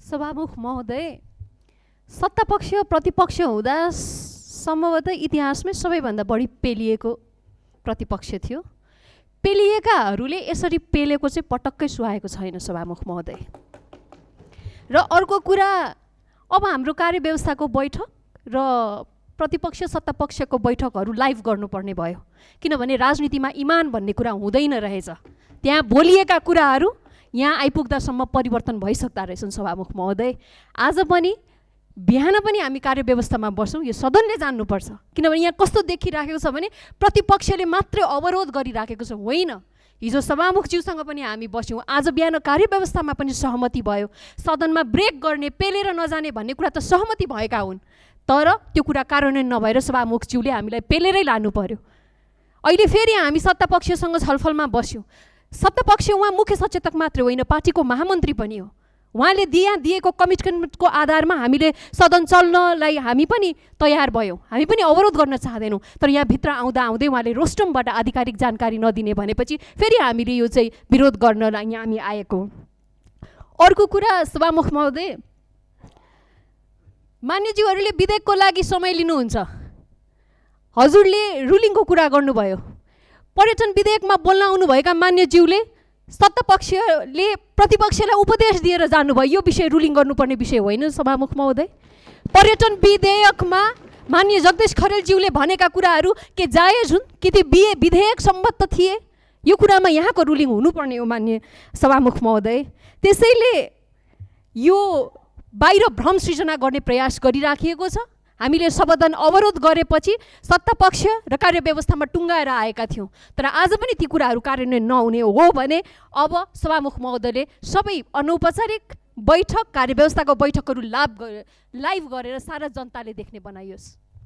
सभामुख महोदय, सत्तापक्ष प्रतिपक्ष हुँदा सम्भवतः इतिहासमै सबैभन्दा बढी पेलिएको प्रतिपक्ष थियो। पेलिएकाहरूले यसरी पेलेको चाहिँ पटक्कै सुहाएको छैन सभामुख महोदय। र अर्को कुरा, अब हाम्रो कार्यव्यवस्थाको बैठक र प्रतिपक्ष सत्तापक्षको बैठकहरू लाइभ गर्नुपर्ने भयो, किनभने राजनीतिमा इमान भन्ने कुरा हुँदैन रहेछ। त्यहाँ बोलिएका कुराहरू यहाँ आइपुग्दासम्म परिवर्तन भइसक्दा रहेछन् सभामुख महोदय। आज पनि बिहान पनि हामी कार्यव्यवस्थामा बस्छौँ, यो सदनले जान्नुपर्छ, किनभने यहाँ कस्तो देखिराखेको छ भने प्रतिपक्षले मात्रै अवरोध गरिराखेको छ। होइन, हिजो सभामुखज्यूसँग पनि हामी बस्यौँ, आज बिहान कार्यव्यवस्थामा पनि सहमति भयो। सदनमा ब्रेक गर्ने, पेलेर नजाने भन्ने कुरा त सहमति भएका हुन्, तर त्यो कुरा कार्यान्वयन नभएर सभामुखज्यूले हामीलाई पेलेरै लानु पर्यो। अहिले फेरि हामी सत्तापक्षसँग छलफलमा बस्यौँ। सत्तापक्ष उहाँ मुख्य सचेतक मात्रै होइन, पार्टीको महामन्त्री पनि हो। उहाँले दिएको कमिटमेन्टको आधारमा हामीले सदन चल्नलाई हामी पनि तयार भयौँ, हामी पनि अवरोध गर्न चाहँदैनौँ। तर यहाँ भित्र आउँदा आउँदै उहाँले रोस्टमबाट आधिकारिक जानकारी नदिने भनेपछि फेरि हामीले यो चाहिँ विरोध गर्नलाई यहाँ हामी आएको। अर्को कुरा सभामुख महोदय, मान्यज्यूहरूले विधेयकको लागि समय लिनुहुन्छ। हजुरले रुलिङको कुरा गर्नुभयो। पर्यटन विधेयकमा बोल्न आउनुभएका मान्यज्यूले सत्तापक्षले प्रतिपक्षलाई उपदेश दिएर जानुभयो, यो विषय रुलिङ गर्नुपर्ने विषय होइन सभामुख महोदय। पर्यटन विधेयकमा माननीय जगदीश खरेलज्यूले भनेका कुराहरू के जायज हुन् कि ती विधेयक सम्बद्ध थिए, यो कुरामा यहाँको रुलिङ हुनुपर्ने हो मान्य सभामुख महोदय। त्यसैले यो बाहिर भ्रम सृजना गर्ने प्रयास गरिराखिएको छ। हामीले सदन अवरोध गरेपछि सत्तापक्ष र कार्यव्यवस्थामा टुङ्गाएर आएका थियौँ, तर आज पनि ती कुराहरू कार्यान्वयन नहुने हो भने अब सभामुख महोदयले सबै अनौपचारिक बैठक कार्यव्यवस्थाको बैठकहरू लाइभ गरेर सारा जनताले देख्ने बनाइयोस्।